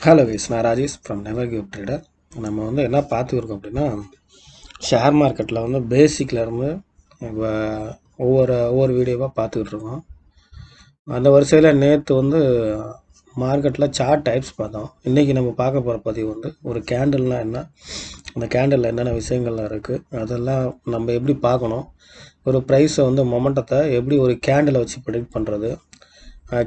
Hello guys, நான் Rajesh from never give trader. நம்ம வந்து என்ன பார்த்துருக்கோம் அப்படின்னா, ஷேர் மார்க்கெட்டில் வந்து பேசிக்லேருந்து இப்போ ஒவ்வொரு வீடியோவாக பார்த்துக்கிட்டு இருக்கோம். அந்த வரிசையில் நேற்று வந்து மார்க்கெட்டில் சார்ட் டைப்ஸ் பார்த்தோம். இன்றைக்கி நம்ம பார்க்க போகிற பதிவு வந்து ஒரு கேண்டில்னால் என்ன, அந்த கேண்டிலில் என்னென்ன விஷயங்கள்லாம் இருக்குது, அதெல்லாம் நம்ம எப்படி பார்க்கணும், ஒரு ப்ரைஸை வந்து மொமெண்டத்தை எப்படி ஒரு கேண்டிலை வச்சு ப்ரெடிக்ட் பண்ணுறது,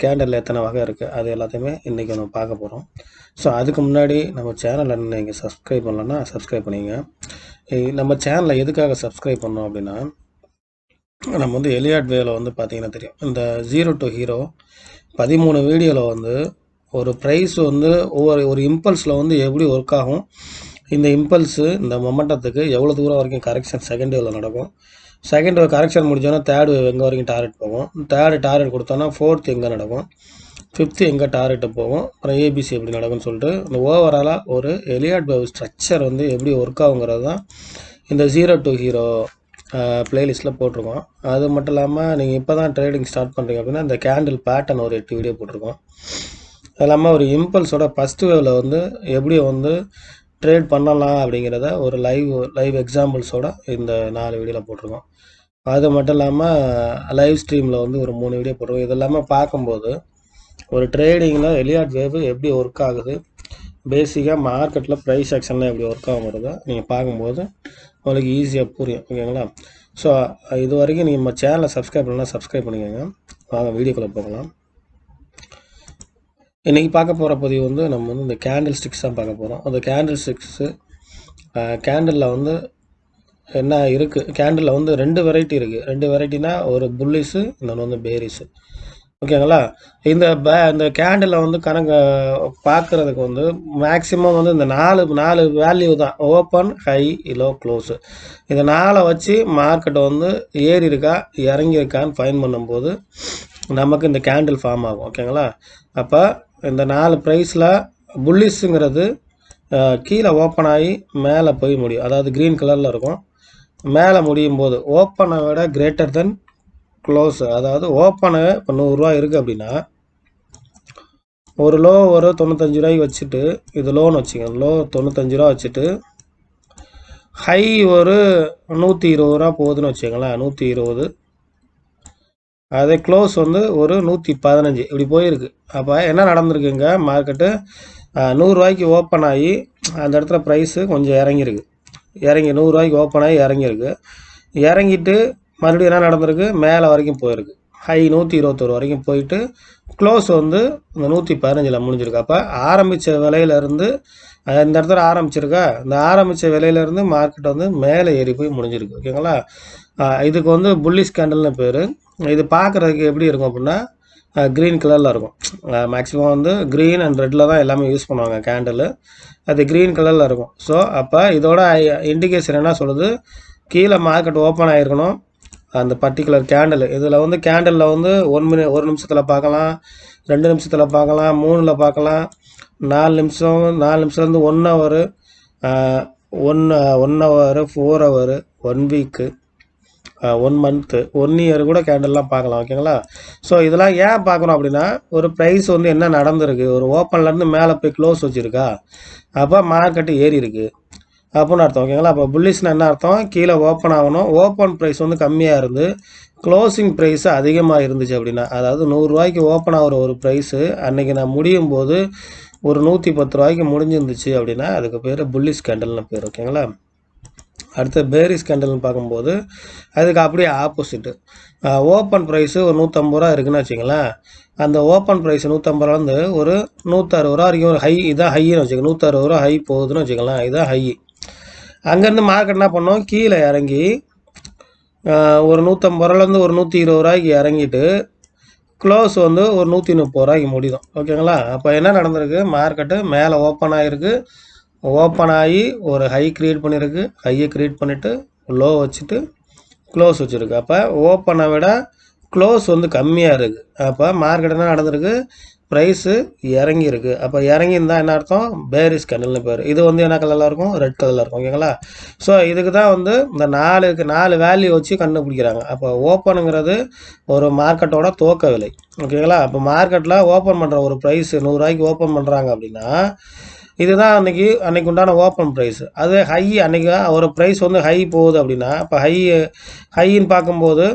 கேண்டலில் எத்தனை வகை இருக்குது, அது எல்லாத்தையுமே இன்றைக்கி நம்ம பார்க்க போகிறோம். ஸோ அதுக்கு முன்னாடி நம்ம சேனலை நீங்கள் சப்ஸ்கிரைப் பண்ணலன்னா சப்ஸ்கிரைப் பண்ணிங்க. நம்ம சேனலை எதுக்காக சப்ஸ்கிரைப் பண்ணோம் அப்படின்னா, நம்ம வந்து எலியாட் வேவில் வந்து பார்த்திங்கன்னா தெரியும், இந்த 0 to ஹீரோ 13 வீடியோவில் வந்து ஒரு ப்ரைஸ் வந்து ஒரு இம்பல்ஸில் வந்து எப்படி ஒர்க் ஆகும், இந்த இம்பல்ஸு இந்த மொமெண்டத்துக்கு எவ்வளோ தூரம் வரைக்கும் கரெக்ஷன் செகண்ட் வேவில் நடக்கும், செகண்ட் வேவ் கரெக்ஷன் முடிஞ்சோன்னா தேர்ட் வேவ் எங்கே வரைக்கும் டார்கெட் போகும், தேர்டு டார்கெட் கொடுத்தோன்னா ஃபோர்த் எங்கே நடக்கும், ஃபிஃப்த்து எங்கே டார்கெட்டு போகும், அப்புறம் ஏபிசி எப்படி நடக்கும்னு சொல்லிட்டு இந்த ஓவராலாக ஒரு எலியாட் வேவ் ஸ்ட்ரக்சர் வந்து எப்படி ஒர்க் ஆகுங்கிறது தான் இந்த 0 to ஹீரோ ப்ளேலிஸ்ட்டில் போட்டிருக்கோம். அது மட்டும் இல்லாமல் நீங்கள் இப்போ தான் ட்ரேடிங் ஸ்டார்ட் பண்ணுறீங்க அப்படின்னா இந்த கேண்டில் பேட்டர்ன் ஒரு 8 வீடியோ போட்டிருக்கோம். அது இல்லாமல் ஒரு இம்பல்ஸோட ஃபஸ்ட்டு வேவில் வந்து எப்படி வந்து ட்ரேட் பண்ணலாம் அப்படிங்கிறத ஒரு லைவ் எக்ஸாம்பிள்ஸோட இந்த 4 வீடியோவில் போட்டிருக்கோம். அது மட்டும் இல்லாமல் லைவ் ஸ்ட்ரீமில் வந்து ஒரு 3 வீடியோ போட்டிருக்கோம். இது எல்லாமே பார்க்கும்போது ஒரு ட்ரேடிங்கில் எலியாட் வேவ் எப்படி ஒர்க் ஆகுது, பேசிக்காக மார்க்கெட்டில் ப்ரைஸ் ஆக்ஷன்லாம் எப்படி ஒர்க் ஆகுங்கிறத நீங்கள் பார்க்கும்போது உங்களுக்கு ஈஸியாக புரியும். ஓகேங்களா? ஸோ இது வரைக்கும் நீங்கள் நம்ம சேனலை சப்ஸ்கிரைப் பண்ணலாம், சப்ஸ்கிரைப் பண்ணிக்கோங்க. வாங்க வீடியோக்குள்ளே போகலாம். இன்றைக்கி பார்க்க போகிற பதிவு வந்து நம்ம வந்து இந்த கேண்டில் ஸ்டிக்ஸ் தான் பார்க்க போகிறோம். அந்த கேண்டில் ஸ்டிக்ஸு கேண்டிலில் வந்து என்ன இருக்குது, கேண்டிலில் வந்து 2 வெரைட்டி இருக்குது. 2 வெரைட்டினா ஒரு புல்லிஸு, இன்னொன்று வந்து பேரிஸு. ஓகேங்களா? இந்த கேண்டிலில் வந்து கணக்கு பார்க்குறதுக்கு வந்து மேக்ஸிமம் வந்து இந்த நாலு வேல்யூ தான், ஓப்பன், ஹை, லோ, க்ளோஸு. இந்த 4 வச்சு மார்க்கெட்டை வந்து ஏறி இருக்கா இறங்கியிருக்கான்னு ஃபைன் பண்ணும்போது நமக்கு இந்த கேண்டில் ஃபார்ம் ஆகும். ஓகேங்களா? அப்போ இந்த 4 ப்ரைஸில் புல்லிஸுங்கிறது கீழே ஓப்பன் ஆகி மேலே போய் முடியும், அதாவது க்ரீன் கலரில் இருக்கும். மேலே முடியும் போது ஓப்பனை விட கிரேட்டர் தென் க்ளோஸ், அதாவது ஓப்பனு இப்போ 100 ரூபா இருக்குது அப்படின்னா ஒரு லோ ஒரு 95 ரூபாய்க்கு வச்சுட்டு, இது லோன்னு வச்சுக்கோங்க, லோ 95 ரூபா வச்சுட்டு ஹை ஒரு 120 ரூபா போகுதுன்னு வச்சுக்கோங்களேன், 120. அதே க்ளோஸ் வந்து ஒரு 115 இப்படி போயிருக்கு. அப்போ என்ன நடந்திருக்குங்க, மார்க்கெட்டு 100 ரூபாய்க்கு ஓப்பன் ஆகி அந்த இடத்துல ப்ரைஸு கொஞ்சம் இறங்கியிருக்கு, 100 ரூபாய்க்கு ஓப்பன் ஆகி இறங்கியிருக்கு. இறங்கிட்டு மறுபடியும் என்ன நடந்திருக்கு, மேலே வரைக்கும் போயிருக்கு, ஹை 121 வரைக்கும் போயிட்டு க்ளோஸ் வந்து இந்த 115 முடிஞ்சிருக்கு. அப்போ ஆரம்பித்த விலையிலேருந்து இந்த இடத்துல ஆரம்பிச்சிருக்கா, இந்த ஆரம்பித்த விலையிலேருந்து மார்க்கெட் வந்து மேலே ஏறி போய் முடிஞ்சிருக்கு. ஓகேங்களா? இதுக்கு வந்து புல்லிஷ் கேண்டல்னு பேர். இது பார்க்குறதுக்கு எப்படி இருக்கும் அப்படின்னா க்ரீன் கலரில் இருக்கும். மேக்ஸிமம் வந்து க்ரீன் அண்ட் ரெட்டில் தான் எல்லாமே யூஸ் பண்ணுவாங்க கேண்டில். அது க்ரீன் கலரில் இருக்கும். ஸோ அப்போ இதோட இண்டிகேஷன் என்ன சொல்லுது, கீழே மார்க்கெட் ஓப்பன் ஆகிருக்கணும் அந்த பர்டிகுலர் கேண்டில். இதில் வந்து கேண்டலில் வந்து 1 நிமிஷத்தில் பார்க்கலாம், 2 நிமிஷத்தில் பார்க்கலாம், 3ல் பார்க்கலாம், 4 நிமிஷம், 4 நிமிஷத்துலேருந்து 1 hour, 1 hour, 4 hour, 1 week, 1 month, 1 year கூட கேண்டல்லாம் பார்க்கலாம். ஓகேங்களா? ஸோ இதெல்லாம் ஏன் பார்க்குறோம் அப்படின்னா, ஒரு ப்ரைஸ் வந்து என்ன நடந்திருக்கு, ஒரு ஓப்பன்லேருந்து மேலே போய் க்ளோஸ் வச்சுருக்கா, அப்போ மார்க்கெட்டு ஏறி இருக்குது அப்படின்னு அர்த்தம். ஓகேங்களா? அப்போ புல்லிஷ்னா என்ன அர்த்தம், கீழே ஓப்பன் ஆகணும், ஓப்பன் ப்ரைஸ் வந்து கம்மியாக இருந்து க்ளோசிங் ப்ரைஸு அதிகமாக இருந்துச்சு அப்படின்னா, அதாவது 100 ரூபாய்க்கு ஓப்பன் ஆகிற ஒரு ப்ரைஸு அன்றைக்கி நான் முடியும் போது ஒரு 110 ரூபாய்க்கு முடிஞ்சிருந்துச்சு அப்படின்னா அதுக்கு பேர் புல்லிஷ் கேண்டல்னு பேர். ஓகேங்களா? அடுத்து பேரிஸ் கேண்டல்னு பார்க்கும்போது அதுக்கு அப்படியே ஆப்போசிட்டு, ஓப்பன் ப்ரைஸு ஒரு 150 ரூபா இருக்குதுன்னு வச்சுங்களேன், அந்த ஓப்பன் ப்ரைஸ் 150 ரூபாலேருந்து ஒரு 160 ரூபா வரைக்கும் ஒரு ஹை, இதான் ஹைன்னு வச்சுக்கோங்க, 160 ரூபா ஹை போகுதுன்னு வச்சுக்கலாம், இதுதான் ஹை. அங்கேருந்து மார்க்கெட் என்ன பண்ணோம், கீழே இறங்கி ஒரு 150 ரூபாலேருந்து ஒரு 120 ரூபாய்க்கு இறங்கிட்டு க்ளோஸ் வந்து ஒரு 130 ரூபாய்க்கு முடியும். ஓகேங்களா? அப்போ என்ன நடந்திருக்கு, மார்க்கெட்டு மேலே ஓப்பன் ஆகிருக்கு, ஓப்பன் ஆகி ஒரு ஹை க்ரியேட் பண்ணியிருக்கு, ஹையை க்ரியேட் பண்ணிவிட்டு லோ வச்சுட்டு க்ளோஸ் வச்சுருக்கு. அப்போ ஓப்பனை விட க்ளோஸ் வந்து கம்மியாக இருக்குது. அப்போ மார்க்கெட் என்ன நடந்திருக்கு, ப்ரைஸு இறங்கியிருக்கு. அப்போ இறங்கியிருந்தால் என்ன அர்த்தம்? பேரிஷ் கேண்டில்னு பேர். இது வந்து என்ன கலரில் இருக்கும்? ரெட் கலரில் இருக்கும். ஓகேங்களா? ஸோ இதுக்கு தான் வந்து இந்த 4 வேல்யூ வச்சு கண்டுபிடிக்கிறாங்க. அப்போ ஓப்பனுங்கிறது ஒரு மார்க்கெட்டோட துவக்க விலை. ஓகேங்களா? அப்போ மார்க்கெட்டில் ஓப்பன் பண்ணுற ஒரு ப்ரைஸ் 100 ரூபாய்க்கு ஓப்பன் பண்ணுறாங்க அப்படின்னா இதுதான் அன்னைக்கு உண்டான ஓப்பன் ப்ரைஸ். அது ஹை அன்றைக்கி ஒரு ப்ரைஸ் வந்து ஹை போகுது அப்படின்னா இப்போ ஹைன்னு பார்க்கும்போது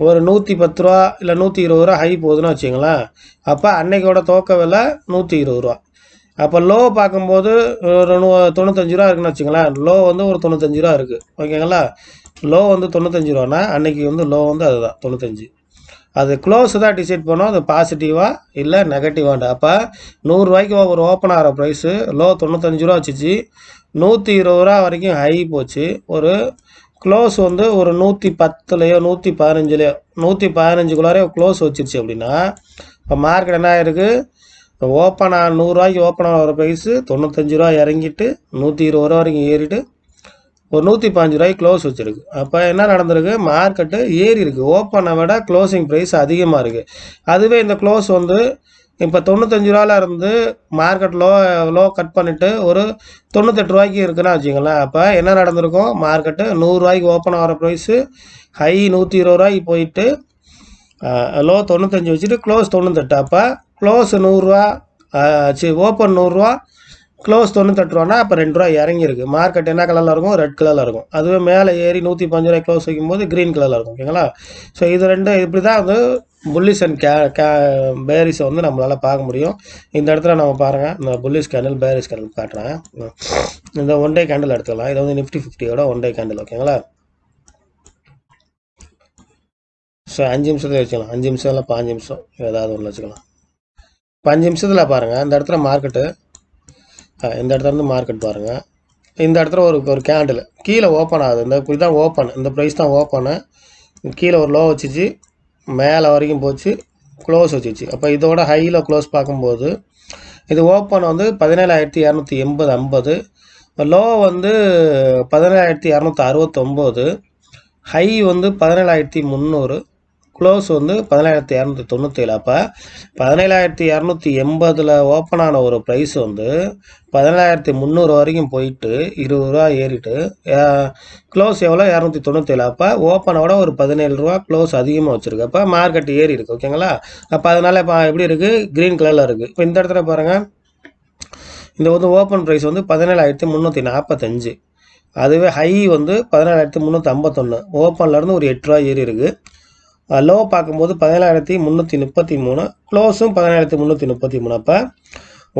ஒரு 110 ரூபா இல்லை 120 ரூபா ஹை போகுதுன்னு வச்சுங்களேன். அப்போ அன்னைக்கோட துவக்க விலை 120 ரூபா. அப்போ லோ பார்க்கும்போது ஒரு 95 ரூபா இருக்குன்னு வச்சுங்களேன். லோ வந்து ஒரு 95 ரூபா இருக்குது. ஓகேங்களா? லோ வந்து 95 ரூபானா அன்னைக்கு வந்து லோ வந்து அதுதான் 95. அது க்ளோஸ் தான் டிசைட் பண்ணோம் அது பாசிட்டிவாக இல்லை நெகட்டிவான்ட்டு. அப்போ 100 ரூபாய்க்கு ஒரு ஓப்பன் ஆகிற ப்ரைஸு லோ 95 ரூபா வச்சுச்சு, 120 ரூபா வரைக்கும் ஹை போச்சு. ஒரு க்ளோஸ் வந்து ஒரு 110லையோ 115லையோ 115க்குள்ளாரே க்ளோஸ் வச்சிருச்சு அப்படின்னா இப்போ மார்க்கெட் என்ன ஆகிருக்கு? ஓப்பன் 100 ரூபாய்க்கு ஓப்பன் ஆகிற ப்ரைஸு 95 ரூபா இறங்கிட்டு 120 ரூபா வரைக்கும் ஏறிட்டு ஒரு 115 ரூபாய்க்கு க்ளோஸ் வச்சுருக்கு. அப்போ என்ன நடந்திருக்கு? மார்க்கெட்டு ஏறி இருக்குது. ஓப்பனை விட க்ளோசிங் ப்ரைஸ் அதிகமாக இருக்குது. அதுவே இந்த க்ளோஸ் வந்து இப்போ 95 ரூபாவில் இருந்து மார்க்கெட் லோ கட் பண்ணிவிட்டு ஒரு 98 ரூபாய்க்கு இருக்குன்னா வச்சுங்களேன். அப்போ என்ன நடந்திருக்கும்? மார்க்கெட்டு 100 ரூபாய்க்கு ஓப்பன் ஆகிற ப்ரைஸு ஹை 120 ரூபாய்க்கு போயிட்டு லோ 95 வச்சுட்டு க்ளோஸ் 98. அப்போ க்ளோஸ் 100 ரூபா ஓப்பன் 100 ரூபா க்ளோஸ் 98 ரூபானா அப்போ 2 ரூபா இறங்கியிருக்கு. மார்க்கெட் என்ன கலரில் இருக்கும்? ரெட் கலரில் இருக்கும். அதுவே மேலே ஏறி 115 ரூபாய் க்ளோஸ் வைக்கும்போது க்ரீன் கலரில் இருக்கும். ஓகேங்களா? ஸோ இது ரெண்டு இப்படி தான் வந்து புல்லிஷ் அண்ட் பேரிஸை வந்து நம்மளால் பார்க்க முடியும். இந்த இடத்துல நம்ம பாருங்கள், இந்த புல்லிஷ் கேண்டில் பேரிஷ் கேண்டில் காட்டுறேன். இந்த ஒன் டே கேண்டில் எடுத்துக்கலாம். இது வந்து நிஃப்டி 50யோட ஒன் டே கேண்டில். ஓகேங்களா? ஸோ 5 நிமிஷத்துல வச்சுக்கலாம். 5 நிமிஷம் இல்லை 5 நிமிஷம் ஏதாவது ஒன்று வச்சுக்கலாம். 5 நிமிஷத்தில் பாருங்கள், இந்த இடத்துல மார்க்கெட்டு இந்த இடத்துல இருந்து மார்க்கெட் பாருங்கள். இந்த இடத்துல ஒரு கேண்டில் கீழே ஓப்பன் ஆகுது. இதுதான் ஓப்பன். இந்த ப்ரைஸ் தான் ஓப்பனு. கீழே ஒரு லோ வச்சுச்சு, மேலே வரைக்கும் போச்சு, க்ளோஸ் வச்சுச்சு. அப்போ இதோட ஹையில் க்ளோஸ் பார்க்கும்போது இது ஓப்பன் வந்து 17,280.50, லோ வந்து 17,269, ஹை வந்து 17,300, க்ளோஸ் வந்து 17,297. அப்போ 17,280 ஓப்பன் ஆன ஒரு ப்ரைஸ் வந்து 17,300 வரைக்கும் போயிட்டு 20 ரூபா ஏறிட்டு க்ளோஸ் எவ்வளோ? 297. அப்போ ஓப்பனோட ஒரு 17 ரூபா க்ளோஸ் அதிகமாக வச்சுருக்கு. அப்போ மார்க்கெட் ஏறி இருக்குது. ஓகேங்களா? அப்போ அதனால் இப்போ எப்படி இருக்குது? க்ரீன் கலரில் இருக்குது. இப்போ இந்த இடத்துல பாருங்கள், இந்த வந்து ஓப்பன் ப்ரைஸ் வந்து 17,345. அதுவே ஹை வந்து 17,351. ஓப்பன்லேருந்து ஒரு 8 ரூபா ஏறி இருக்குது. லோ பார்க்கும்போது 17,333, க்ளோஸும் 17,333. அப்போ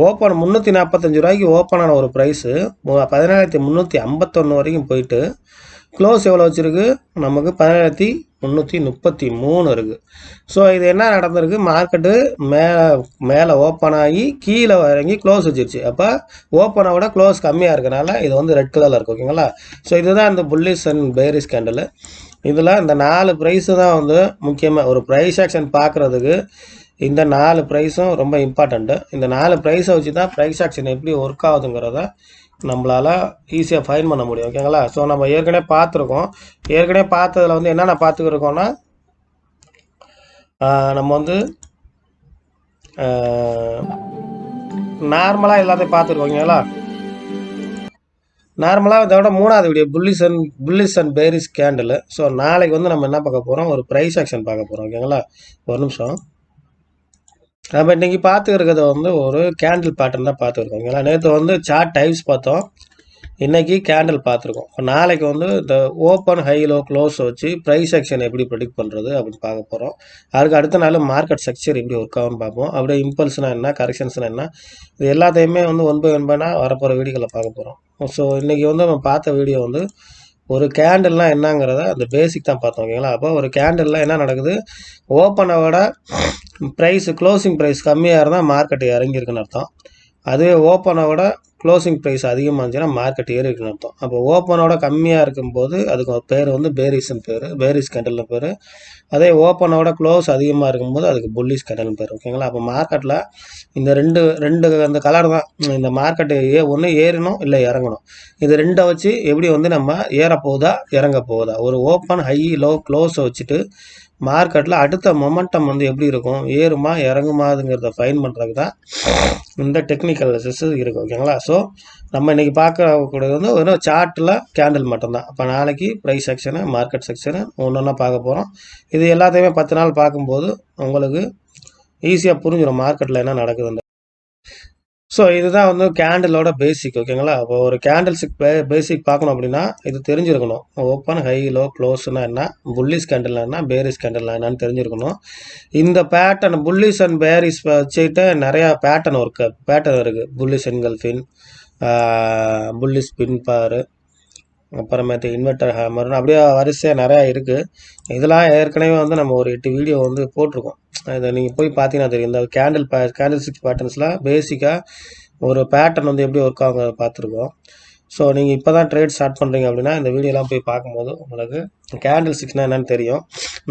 ஓப்பன் 345 ரூபாய்க்கு ஓப்பன் ஆன ஒரு ப்ரைஸு 17,351 வரைக்கும் போயிட்டு க்ளோஸ் எவ்வளோ வச்சுருக்கு? நமக்கு 17,333 இருக்குது. ஸோ இது என்ன நடந்திருக்கு? மார்க்கெட்டு மேலே ஓப்பன் ஆகி கீழே இறங்கி க்ளோஸ் வச்சிருச்சு. அப்போ ஓப்பனை விட க்ளோஸ் கம்மியாக இருக்கனால இது வந்து ரெட் கலரில் இருக்குது. ஓகேங்களா? ஸோ இதுதான் இந்த புல்லிஷ் அண்ட் பேரிஷ் கேண்டில். இதில் இந்த 4 ப்ரைஸு தான் வந்து முக்கியமாக ஒரு ப்ரைஸ் ஆக்ஷன் பார்க்குறதுக்கு. இந்த 4 ப்ரைஸும் ரொம்ப இம்பார்ட்டண்ட்டு. இந்த 4 ப்ரைஸை வச்சு தான் ப்ரைஸ் ஆக்ஷன் எப்படி ஒர்க் ஆகுதுங்கிறத நம்மளால் ஈஸியாக ஃபைன் பண்ண முடியும். ஓகேங்களா? ஸோ நம்ம ஏற்கனவே பார்த்துருக்கோம். ஏற்கனவே பார்த்ததில் வந்து என்னென்ன பார்த்துக்கிருக்கோன்னா, நம்ம வந்து நார்மலாக எல்லாத்தையும் பார்த்துருக்கோம். ஓகேங்களா? நார்மலாக இதோட 3வது video bullish and bearish candle. So நாளைக்கு வந்து நம்ம என்ன பார்க்க போகிறோம்? ஒரு ப்ரைஸ் ஆக்ஷன் பார்க்க போகிறோம். ஓகேங்களா? ஒரு நிமிஷம். நம்ம இன்றைக்கி பார்த்துக்கிறத வந்து ஒரு கேண்டில் பேட்டர்ன் தான் பார்த்துருக்கோம். ஓகேங்களா? நேற்று வந்து சார்ட் டைப்ஸ் பார்த்தோம், இன்றைக்கி கேண்டில் பார்த்துருக்கோம். இப்போ நாளைக்கு வந்து இந்த ஓப்பன் ஹை லோ க்ளோஸ் வச்சு ப்ரைஸ் ஆக்ஷன் எப்படி ப்ரெடிக்ட் பண்ணுறது அப்படின்னு பார்க்க போகிறோம். அதுக்கு அடுத்த நாள் மார்க்கெட் ஸ்ட்ரக்சர் எப்படி ஒர்க் ஆகும்னு பார்ப்போம். அப்படியே இம்பல்ஸ்னால் என்ன, கரெக்ஷன்ஸ்னால் என்ன, இது எல்லாத்தையுமே வந்து ஒன் பை வரப்போகிற வீடியோவில் பார்க்க போகிறோம். ஸோ இன்றைக்கி வந்து நம்ம பார்த்த வீடியோ வந்து ஒரு கேண்டில்னால் என்னங்கிறத அந்த பேசிக் தான் பார்த்தோம். ஓகேங்களா? அப்போ ஒரு கேண்டிலில் என்ன நடக்குது? ஓப்பனை விட ப்ரைஸு க்ளோசிங் ப்ரைஸ் கம்மியாக இருந்தால் மார்க்கெட் இறங்கியிருக்குன்னு அர்த்தம். அதுவே ஓப்பனை விட க்ளோசிங் ப்ரைஸ் அதிகமாக இருந்துச்சுன்னா மார்க்கெட் ஏறி இருக்குன்னு அர்த்தம். அப்போ ஓப்பனோட கம்மியாக இருக்கும்போது அதுக்கு பேர் வந்து பேரிஸ்ன்னு பேர், பேரிஸ் கேண்டல்னு பேர். அதே ஓப்பனோட க்ளோஸ் அதிகமாக இருக்கும்போது அதுக்கு புல்லிஷ் கேண்டல்னு பேர். ஓகேங்களா? அப்போ மார்க்கெட்டில் இந்த ரெண்டு அந்த கலர் தான் இந்த மார்க்கெட்டு ஒன்று ஏறணும் இல்லை இறங்கணும். இது ரெண்டை வச்சு எப்படி வந்து நம்ம ஏற போகுதா இறங்க போகுதா, ஒரு ஓப்பன் ஹை லோ க்ளோஸை வச்சுட்டு மார்க்கெட்டில் அடுத்த மொமெண்டம் வந்து எப்படி இருக்கும், ஏறுமா இறங்குமாதுங்கிறத ஃபைன் பண்ணுறதுக்கு தான் இந்த டெக்னிக்கல் அனாலிசிஸ் இருக்குது. ஓகேங்களா? ஸோ நம்ம இன்றைக்கி பார்க்கக்கூடியது வந்து ஒரு சார்ட்டில் கேண்டில் மட்டும்தான். அப்போ நாளைக்கு ப்ரைஸ் செக்ஷனு மார்க்கெட் செக்ஷனு ஒன்று ஒன்றா பார்க்க போகிறோம். இது எல்லாத்தையுமே 10 நாள் பார்க்கும்போது உங்களுக்கு ஈஸியாக புரிஞ்சிடும் மார்க்கெட்டில் என்ன நடக்குதுன்னு. ஸோ இதுதான் வந்து கேண்டிலோட பேசிக். ஓகேங்களா? அப்போ ஒரு கேண்டில்ஸுக்கு பேசிக் பார்க்கணும் அப்படின்னா இது தெரிஞ்சிருக்கணும். ஓப்பன் ஹை லோ க்ளோஸ்னா என்ன, புல்லிஷ் கேண்டில்னா என்ன, பேரிஷ் கேண்டில்னா என்னன்னு தெரிஞ்சிருக்கணும். இந்த பேட்டர்ன் புல்லிஷ் அண்ட் பேரிஷ் வச்சுட்டு நிறையா பேட்டர்ன் இருக்குது. புல்லிஷ் என்கல்ஃபின், புல்லிஷ் பின் பாரு, அப்புறமேட்டு இன்வெர்டர் ஹேமர்னு அப்படியே வரிசையாக நிறையா இருக்குது. இதெல்லாம் ஏற்கனவே வந்து நம்ம ஒரு 8 வீடியோ வந்து போட்டிருக்கோம். இதை நீங்கள் போய் பார்த்தீங்கன்னா தெரியும். இந்த கேண்டில் ஸ்டிக் பேட்டர்ன்ஸ்லாம் பேசிக்காக ஒரு பேட்டர்ன் வந்து எப்படி ஒர்க் ஆகுங்க பார்த்துருக்கோம். ஸோ நீங்கள் இப்போ தான் ட்ரேட் ஸ்டார்ட் பண்ணுறீங்க அப்படின்னா இந்த வீடியோலாம் போய் பார்க்கும்போது உங்களுக்கு கேண்டில் ஸ்டிக்ஸ்னால் என்னென்னு தெரியும்.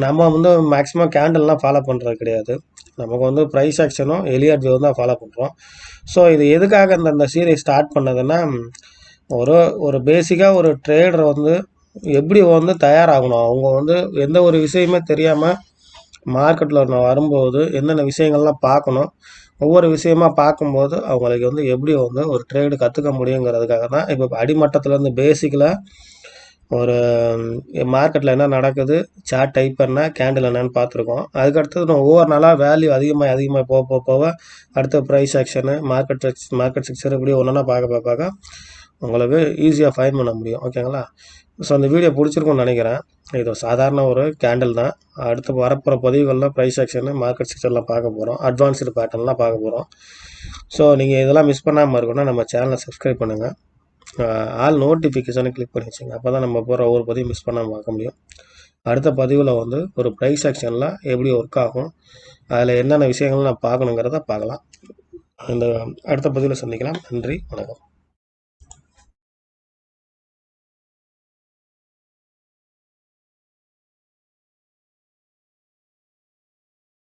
நம்ம வந்து மேக்ஸிமம் கேண்டில்லாம் ஃபாலோ பண்ணுறது கிடையாது. நமக்கு வந்து ப்ரைஸ் ஆக்ஷனும் எலியட் வேவ் தான் ஃபாலோ பண்ணுறோம். ஸோ இது எதுக்காக இந்த சீரீஸ் ஸ்டார்ட் பண்ணதுன்னா, ஒரு பேசிக்காக ஒரு ட்ரேடர் வந்து எப்படி வந்து தயாராகணும், அவங்க வந்து எந்த ஒரு விஷயமே தெரியாமல் மார்க்கெட்டில் வரும்போது என்னென்ன விஷயங்கள்லாம் பார்க்கணும், ஒவ்வொரு விஷயமா பார்க்கும்போது அவங்களுக்கு வந்து எப்படி வந்து ஒரு ட்ரேடு கற்றுக்க முடியுங்கிறதுக்காக தான் இப்போ அடிமட்டத்துலேருந்து பேசிக்கில் ஒரு மார்க்கெட்டில் என்ன நடக்குது, சார்ட் டைப் என்ன, கேண்டில் என்னன்னு பார்த்துருக்கோம். அதுக்கடுத்தது நம்ம ஒவ்வொரு நாளாக வேல்யூ அதிகமாக போக அடுத்த ப்ரைஸ் ஆக்ஷனு மார்க்கெட் செக்ஷன் இப்படி ஒன்றா பார்க்க உங்களுக்கு ஈஸியாக ஃபைன் பண்ண முடியும். ஓகேங்களா? ஸோ அந்த வீடியோ பிடிச்சிருக்கும்னு நினைக்கிறேன். இது சாதாரண ஒரு கேண்டில் தான். அடுத்து வரப்போகிற பதிவுகளில் ப்ரைஸ் ஆக்ஷனு மார்க்கெட் செக்ஷன்லாம் பார்க்க போகிறோம், அட்வான்ஸ்டு பேட்டர்ன்லாம் பார்க்க போகிறோம். ஸோ நீங்கள் இதெல்லாம் மிஸ் பண்ணாமல் இருக்கணும்னா நம்ம சேனலை சப்ஸ்கிரைப் பண்ணுங்கள், ஆல் நோட்டிஃபிகேஷனை கிளிக் பண்ணி வச்சுங்க. அப்போ தான் நம்ம போகிற ஒவ்வொரு பதிவும் மிஸ் பண்ணாமல் பார்க்க முடியும். அடுத்த பதிவில் வந்து ஒரு ப்ரைஸ் ஆக்ஷனில் எப்படி ஒர்க் ஆகும், அதில் என்னென்ன விஷயங்கள் நான் பார்க்கணுங்கிறத பார்க்கலாம். இந்த அடுத்த பதிவில் சந்திக்கலாம். நன்றி, வணக்கம்.